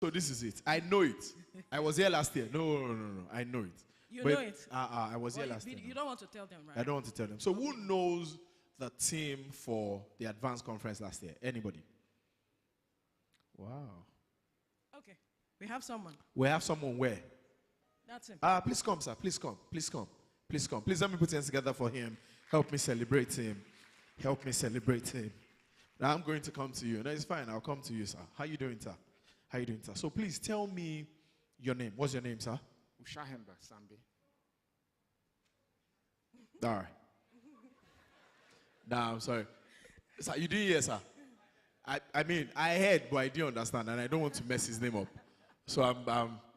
So this is it. I know it. I was here last year. No. I know it. You know it? I was here last year. You don't want to tell them, right? I don't want to tell them. So who knows the theme for the advanced conference last year? Anybody? Wow. Okay. We have someone. We have someone where? That's him. Please come, sir. Please come. Please come. Please come. Please let me put hands together for him. Help me celebrate him. Help me celebrate him. Now I'm going to come to you. No, it's fine. I'll come to you, sir. How you doing, sir? How you doing, sir? So please tell me your name. What's your name, sir? Ushahemba Sambe. All right. Nah, I'm sorry. Sir, you didn't hear, sir. I mean, I heard, but I didn't understand, and I don't want to mess his name up. So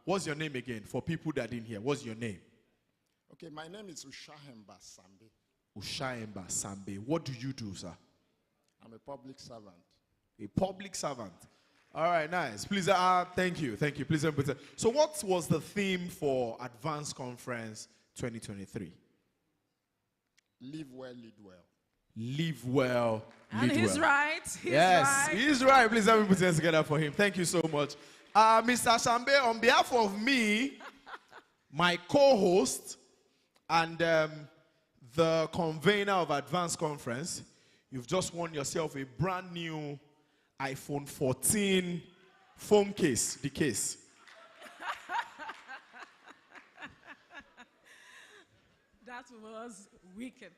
what's your name again? For people that didn't hear, what's your name? Okay, my name is Ushahemba Sambe. Ushahemba Sambe. What do you do, sir? I'm a public servant. A public servant. All right, nice. Please, thank you. Please, so what was the theme for Advanced Conference 2023? Live well, lead well. Live well, lead and he's well. right. Yes, he's right. Please let me put hands together for him. Thank you so much. Mr. Sambe, on behalf of me, my co-host, and the convener of Advanced Conference, you've just won yourself a brand new iPhone 14 phone case, the case. That was wicked.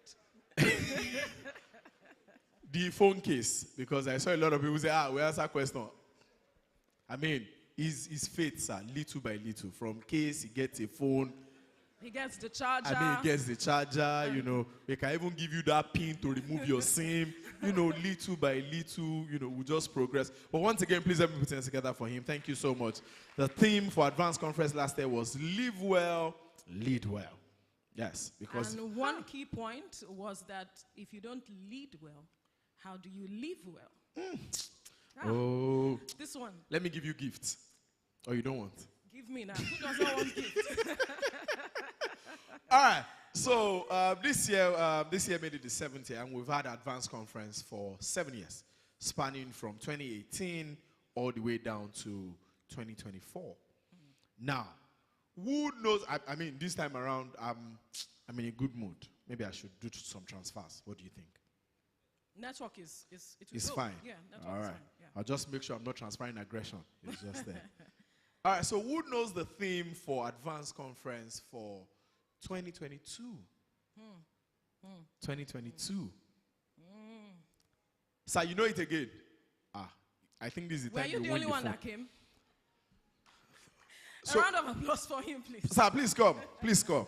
The phone case, because I saw a lot of people say, where's that question? I mean, his faith, sir, little by little. From case, he gets a phone. He gets the charger. I mean, he gets the charger, you know. They can even give you that pin to remove your SIM. You know, little by little, you know, we just progress. But once again, please let me put things together for him. Thank you so much. The theme for Advanced Conference last year was Live Well, Lead Well. Yes, because... And one key point was that if you don't lead well, how do you live well? Oh. This one. Let me give you gifts. Or you don't want? Give me now. Who doesn't want gift? All right. So this year made it the 7th year, and we've had Advanced Conference for 7 years, spanning from 2018 all the way down to 2024. Now, who knows? I mean, this time around, I'm in a good mood. Maybe I should do some transfers. What do you think? Network is fine. Yeah, network all right. is fine. Yeah. I'll just make sure I'm not transferring aggression. It's just there. All right. So who knows the theme for Advanced Conference for 2022? 2022. Sir, you know it again. I think this is the time you the only one that came? So, a round of applause for him, please. Sir, please come. Please come.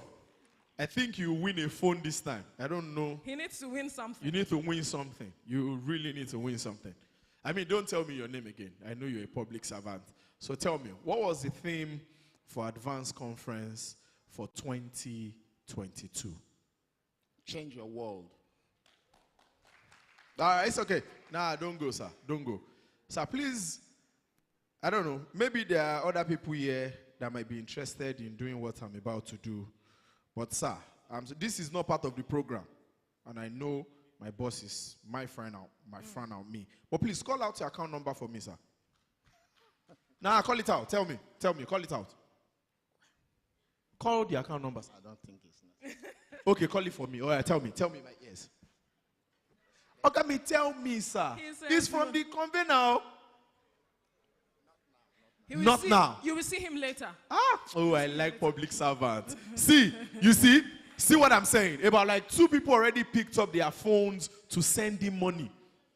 I think you win a phone this time. I don't know. He needs to win something. You need to win something. You really need to win something. I mean, don't tell me your name again. I know you're a public servant. So tell me, what was the theme for Advanced Conference for 2022? Change your world. All right, it's okay. Nah, don't go, sir. Don't go. Sir, please, I don't know. Maybe there are other people here that might be interested in doing what I'm about to do. But, sir, this is not part of the program. And I know my boss is my friend and me. But please, call out your account number for me, sir. Nah, call it out. Tell me, call it out. Call the account number, sir. I don't think it's not. Okay, call it for me. All right, tell me in my ears. Okay, tell me, sir. He's from the convener. Not now. You will see him later. Oh, I like public servants. See what I'm saying? About like 2 people already picked up their phones to send him money.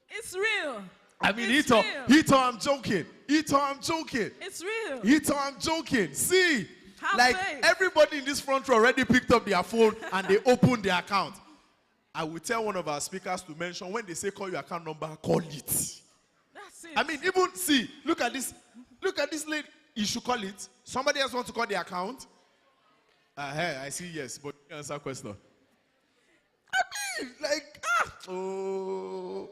It's real. I mean, he thought I'm joking. It's real. He thought I'm joking. See, Have like faith. everybody in this front row already picked up their phone and they opened their account. I will tell one of our speakers to mention when they say call your account number, call it. That's it. I mean, even see, look at this lady. You should call it. Somebody else wants to call the account. Hey, I see yes, but you answer question. I mean, like, oh.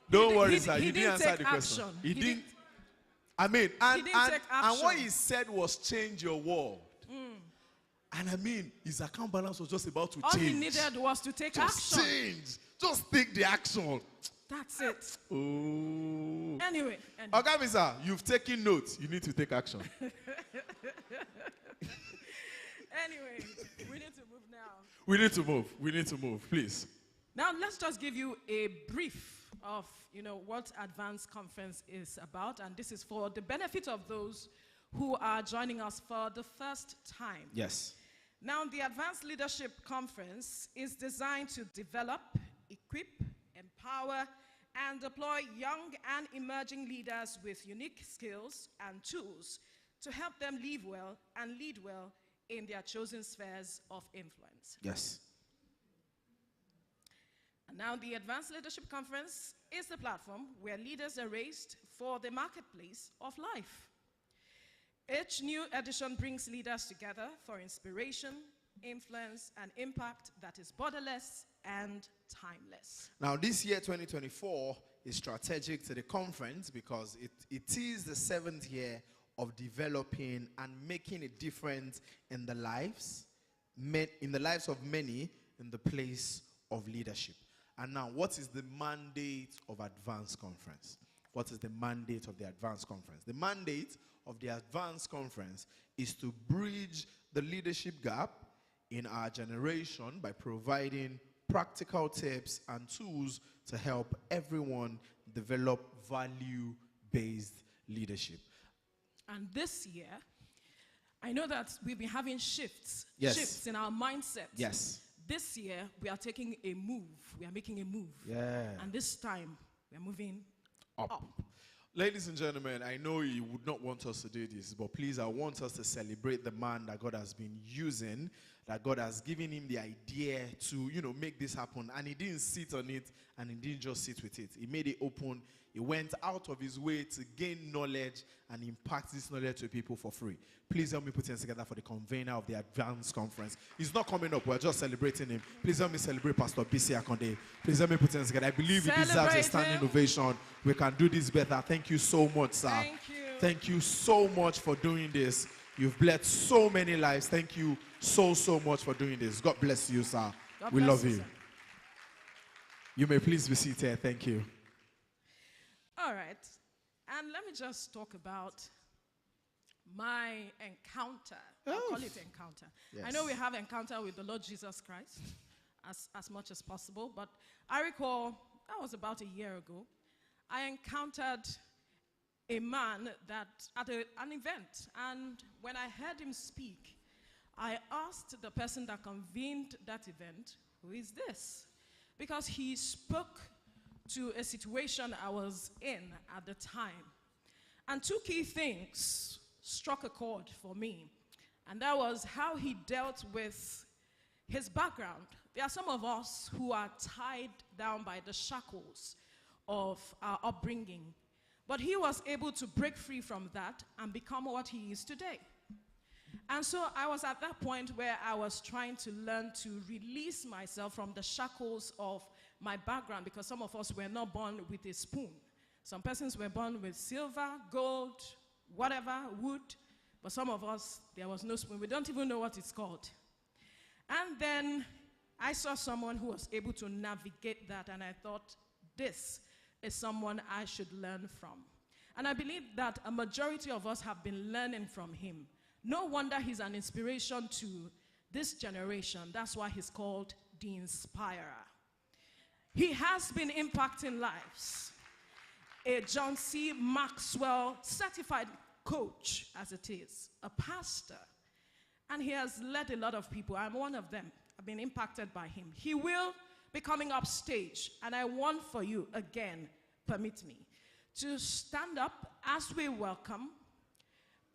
Don't worry, sir. You didn't answer the question. He didn't. I mean, and what he said was change your world. And I mean, his account balance was just about to change. All he needed was to take action. Change. Just take the action. That's it. Oh. Anyway. Ogamisa, you've taken notes. You need to take action. Anyway, we need to move now. We need to move. We need to move, please. Now, let's just give you a brief of, what Advanced Conference is about. And this is for the benefit of those who are joining us for the first time. Yes. Now, the Advanced Leadership Conference is designed to develop, equip, empower, and deploy young and emerging leaders with unique skills and tools to help them live well and lead well in their chosen spheres of influence. Yes. And now, the Advanced Leadership Conference is the platform where leaders are raised for the marketplace of life. Each new edition brings leaders together for inspiration, influence, and impact that is borderless and timeless. Now, this year, 2024, is strategic to the conference because it is the 7th year of developing and making a difference in the lives of many in the place of leadership. And now, what is the mandate of Advanced Conference? What is the mandate of the Advanced Conference? The mandate of the Advanced Conference is to bridge the leadership gap in our generation by providing practical tips and tools to help everyone develop value-based leadership. And this year, I know that we've been having shifts in our mindset. Yes. This year, we are taking a move. We are making a move. Yeah. And this time, we are moving up. Ladies and gentlemen, I know you would not want us to do this, but please, I want us to celebrate the man that God has been using, that God has given him the idea to, make this happen. And he didn't sit on it, and he didn't just sit with it. He made it open. He went out of his way to gain knowledge and impact this knowledge to people for free. Please help me put hands together for the convener of the Advanced Conference. He's not coming up. We're just celebrating him. Please help me celebrate Pastor Bisi Akonde. Please help me put hands together. I believe he deserves a standing ovation. We can do this better. Thank you so much, sir. Thank you. Thank you so much for doing this. You've blessed so many lives. Thank you so much for doing this. God bless you, sir. We love you. Sir. You may please be seated. Thank you. All right. And let me just talk about my encounter. I'll call it encounter. Yes. I know we have encounter with the Lord Jesus Christ as much as possible, but I recall that was about a year ago. I encountered a man that at an event, and when I heard him speak, I asked the person that convened that event, "Who is this?" Because he spoke to a situation I was in at the time. And two key things struck a chord for me. And that was how he dealt with his background. There are some of us who are tied down by the shackles of our upbringing. But he was able to break free from that and become what he is today. And so I was at that point where I was trying to learn to release myself from the shackles of my background, because some of us were not born with a spoon. Some persons were born with silver, gold, whatever, wood. But some of us, there was no spoon. We don't even know what it's called. And then I saw someone who was able to navigate that, and I thought, this is someone I should learn from. And I believe that a majority of us have been learning from him. No wonder he's an inspiration to this generation. That's why he's called the Inspirer. He has been impacting lives. A John C. Maxwell certified coach, as it is, a pastor. And he has led a lot of people. I'm one of them. I've been impacted by him. He will be coming up stage, and I want for you, again, permit me, to stand up as we welcome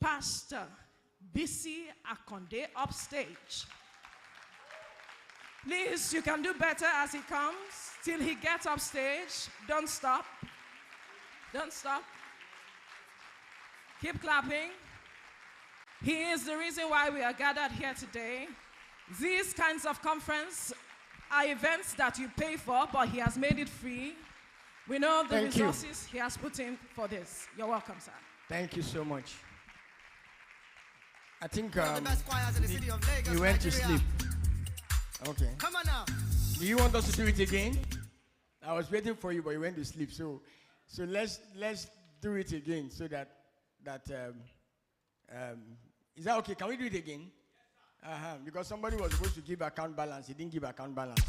Pastor Bisi Akonde upstage. Please, you can do better as he comes. Till he gets upstage. Don't stop. Don't stop. Keep clapping. He is the reason why we are gathered here today. These kinds of conference are events that you pay for, but he has made it free. We know the resources he has put in for this. You're welcome, sir. Thank you so much. I think One of the best choirs in the city of Lagos, he went to Nigeria. sleep. Okay. Come on now. Do you want us to do it again? I was waiting for you, but you went to sleep. So let's do it again so that is that okay? Can we do it again? Because somebody was supposed to give account balance. He didn't give account balance.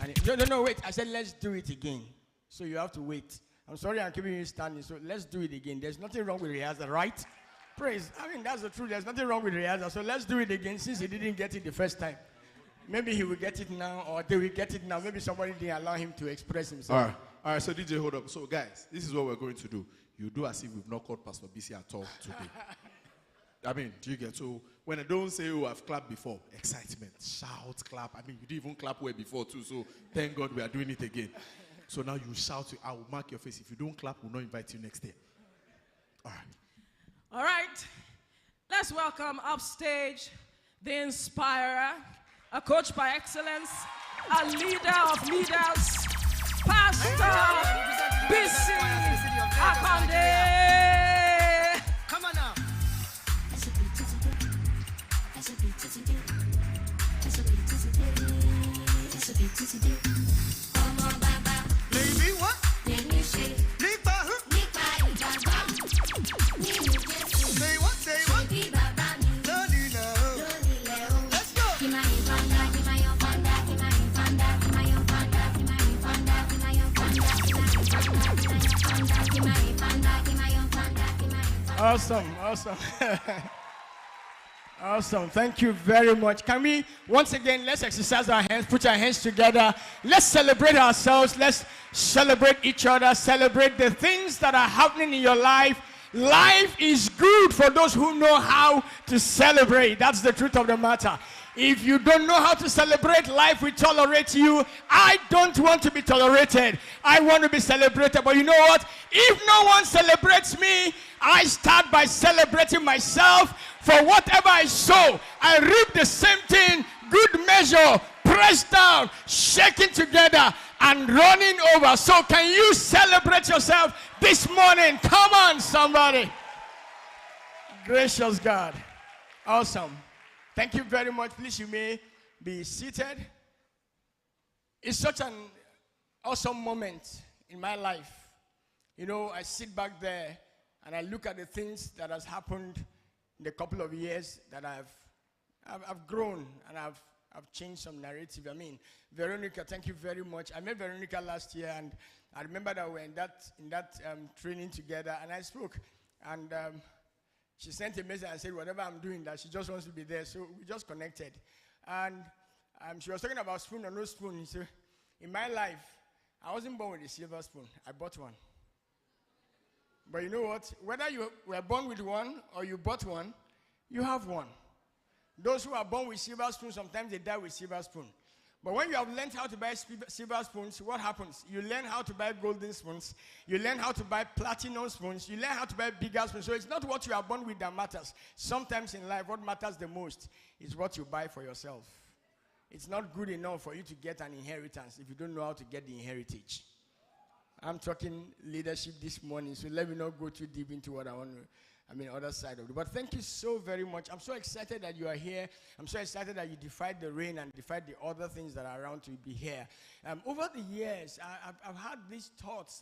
And no, wait. I said let's do it again. So you have to wait. I'm sorry I'm keeping you standing. So let's do it again. There's nothing wrong with rehearsal, right? Praise. I mean, that's the truth. There's nothing wrong with rehearsal. So let's do it again since he didn't get it the first time. Maybe he will get it now, or they will get it now. Maybe somebody didn't allow him to express himself. All right. So DJ, hold up. So guys, this is what we're going to do. You do as if we've not called Pastor BC at all today. I mean, do you get? So when I don't say, oh, I've clapped before, excitement, shout, clap. I mean, you didn't even clap well before too. So thank God we are doing it again. So now you shout. I will mark your face. If you don't clap, we'll not invite you next year. All right. All right. Let's welcome upstage the inspirer, a coach by excellence, a leader of leaders, Pastor BC Akande. Come on now. Baby, what? Nipa, huh? Say what? Say what? Lodi now. Let's go. Awesome. Awesome. Thank you very much. Can we, once again, let's exercise our hands, put our hands together. Let's celebrate ourselves. Let's celebrate each other. Celebrate the things that are happening in your life. Life is good for those who know how to celebrate. That's the truth of the matter. If you don't know how to celebrate, life will tolerate you. I don't want to be tolerated. I want to be celebrated. But you know what? If no one celebrates me, I start by celebrating myself. For whatever I sow, I reap the same thing. Good measure, pressed down, shaken together, and running over. So can you celebrate yourself this morning? Come on, somebody. Gracious God. Awesome. Thank you very much. Please, you may be seated. It's such an awesome moment in my life. You know, I sit back there and I look at the things that has happened in the couple of years that I've grown and I've changed some narrative. I mean, Veronica, thank you very much. I met Veronica last year, and I remember that we were in that training together, and I spoke, and she sent a message and said, whatever I'm doing, that she just wants to be there. So we just connected. And she was talking about spoon or no spoon. So in my life, I wasn't born with a silver spoon. I bought one. But you know what? Whether you were born with one or you bought one, you have one. Those who are born with silver spoons, sometimes they die with silver spoon. But when you have learned how to buy silver spoons, what happens? You learn how to buy golden spoons. You learn how to buy platinum spoons. You learn how to buy bigger spoons. So it's not what you are born with that matters. Sometimes in life, what matters the most is what you buy for yourself. It's not good enough for you to get an inheritance if you don't know how to get the inheritance. I'm talking leadership this morning, so let me not go too deep into what other side of it. But thank you so very much. I'm so excited that you are here. I'm so excited that you defied the rain and defied the other things that are around to be here. Over the years, I've had these thoughts,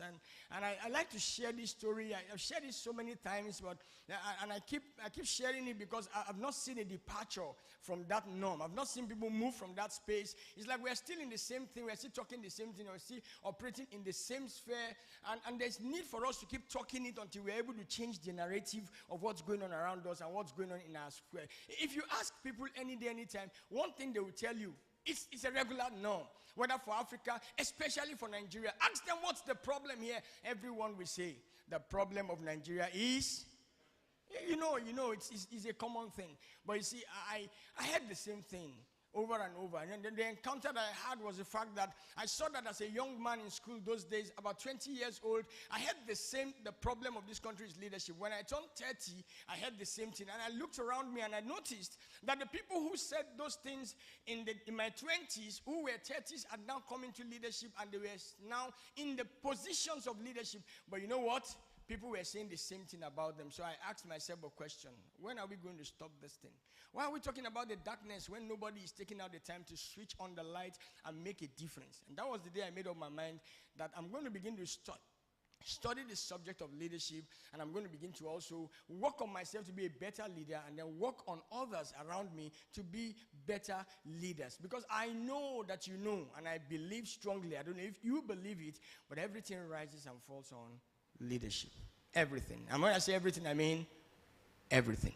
and I like to share this story. I've shared it so many times, but I keep sharing it because I've not seen a departure from that norm. I've not seen people move from that space. It's like we're still in the same thing. We're still talking the same thing. We're still operating in the same sphere. And there's need for us to keep talking it until we're able to change the narrative of what's going on around us and what's going on in our square. If you ask people any day, anytime, one thing they will tell you, it's a regular norm. Whether for Africa, especially for Nigeria. Ask them what's the problem here. Everyone will say the problem of Nigeria is, you know, it's a common thing. But you see, I had the same thing over and over. And then the encounter that I had was the fact that I saw that as a young man in school those days, about 20 years old, I had the problem of this country's leadership. When I turned 30, I had the same thing. And I looked around me and I noticed that the people who said those things in my 20s, who were 30s, are now coming to leadership, and they were now in the positions of leadership. But you know what? people were saying the same thing about them. So I asked myself a question. When are we going to stop this thing? Why are we talking about the darkness when nobody is taking out the time to switch on the light and make a difference? And that was the day I made up my mind that I'm going to begin to study the subject of leadership, and I'm going to begin to also work on myself to be a better leader, and then work on others around me to be better leaders. Because I know that you know, and I believe strongly, I don't know if you believe it, but everything rises and falls on leadership. Everything. And when I say everything, I mean everything.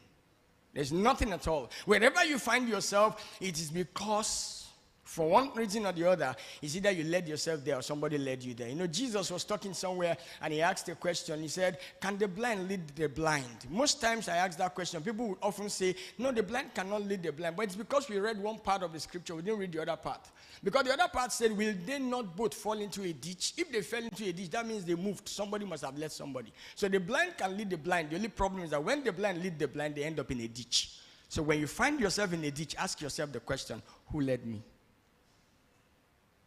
There's nothing at all. Wherever you find yourself, it is because, for one reason or the other, it's either you led yourself there or somebody led you there. You know, Jesus was talking somewhere and he asked a question. He said, can the blind lead the blind? Most times I ask that question, people would often say, no, the blind cannot lead the blind. But it's because we read one part of the scripture, we didn't read the other part. Because the other part said, will they not both fall into a ditch? If they fell into a ditch, that means they moved. Somebody must have led somebody. So the blind can lead the blind. The only problem is that when the blind lead the blind, they end up in a ditch. So when you find yourself in a ditch, ask yourself the question, who led me?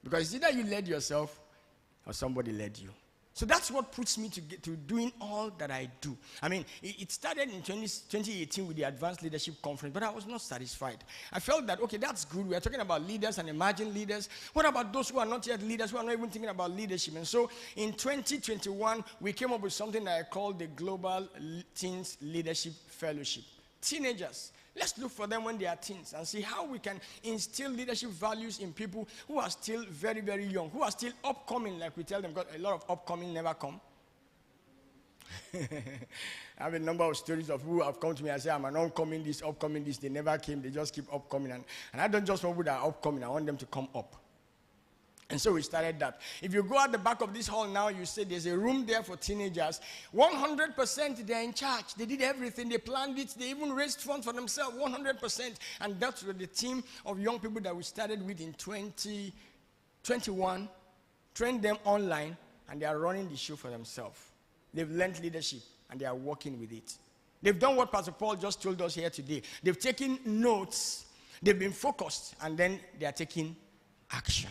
Because it's either you led yourself or somebody led you. So that's what puts me to doing all that I do. I mean, it started in 2018 with the Advanced Leadership Conference, but I was not satisfied. I felt that, okay, that's good. We are talking about leaders and emerging leaders. What about those who are not yet leaders, who are not even thinking about leadership? And so in 2021, we came up with something that I call the Global Teens Leadership Fellowship. Teenagers. Let's look for them when they are teens and see how we can instill leadership values in people who are still very, very young, who are still upcoming, like we tell them, because a lot of upcoming never come. I have a number of stories of who have come to me and say, I'm an upcoming this, they never came, they just keep upcoming. And I don't just want people that are upcoming, I want them to come up. And so we started that. If you go at the back of this hall now, you see there's a room there for teenagers. 100% they're in charge. They did everything. They planned it. They even raised funds for themselves, 100%. And that's with the team of young people that we started with in 2021. Trained them online, and they are running the show for themselves. They've learned leadership, and they are working with it. They've done what Pastor Paul just told us here today. They've taken notes. They've been focused, and then they are taking action.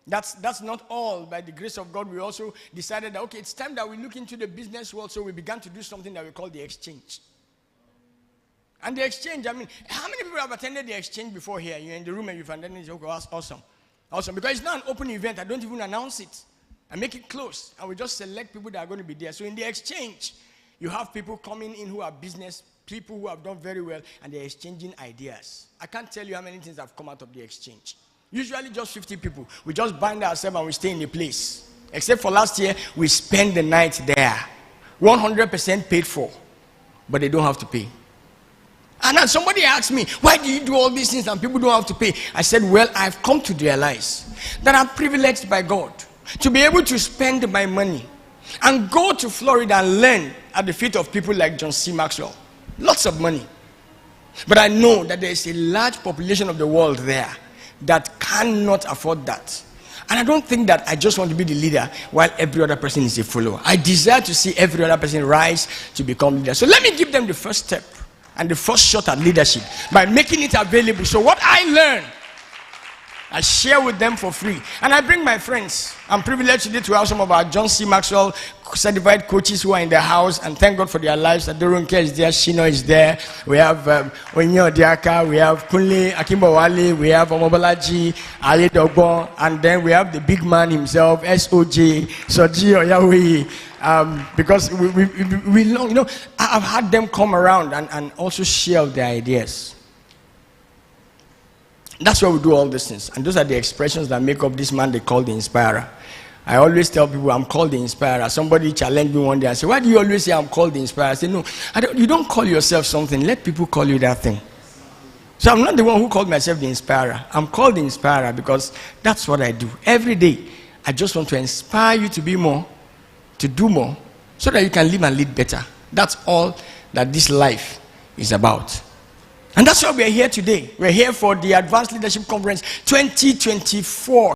That's not all. By the grace of God, we also decided that, okay, it's time that we look into the business world, so we began to do something that we call the exchange. And the exchange, I mean, how many people have attended the exchange before here? You're in the room and you've attended it. Okay, awesome. Awesome. Because it's not an open event. I don't even announce it. I make it close. And we just select people that are going to be there. So in the exchange, you have people coming in who are business, people who have done very well, and they're exchanging ideas. I can't tell you how many things have come out of the exchange. Usually just 50 people. We just bind ourselves and we stay in the place. Except for last year, we spent the night there. 100% paid for. But they don't have to pay. And then somebody asked me, why do you do all these things and people don't have to pay? I said, well, I've come to realize that I'm privileged by God to be able to spend my money and go to Florida and learn at the feet of people like John C. Maxwell. Lots of money. But I know that there is a large population of the world there that cannot afford that. And I don't think that I just want to be the leader while every other person is a follower. I desire to see every other person rise to become leader. So let me give them the first step and the first shot at leadership by making it available. So what I learn, I share with them for free. And I bring my friends. I'm privileged today to have some of our John C. Maxwell certified coaches who are in the house, and thank God for their lives. Adorunke is there, Shino is there. We have Onyo Diaka, we have Kunle Akimbawale, we have Omobalaji, Ayedogbo, and then we have the big man himself, SOJ, Soji Oyawe. Because we know, you know, I've had them come around and also share their ideas. That's why we do all these things. And those are the expressions that make up this man they call the Inspirer. I always tell people I'm called the Inspirer. Somebody challenged me one day and said, why do you always say I'm called the Inspirer? I said, no, you don't call yourself something. Let people call you that thing. So I'm not the one who called myself the Inspirer. I'm called the Inspirer because that's what I do. Every day, I just want to inspire you to be more, to do more, so that you can live and lead better. That's all that this life is about. And that's why we're here today. We're here for the Advanced Leadership Conference 2024.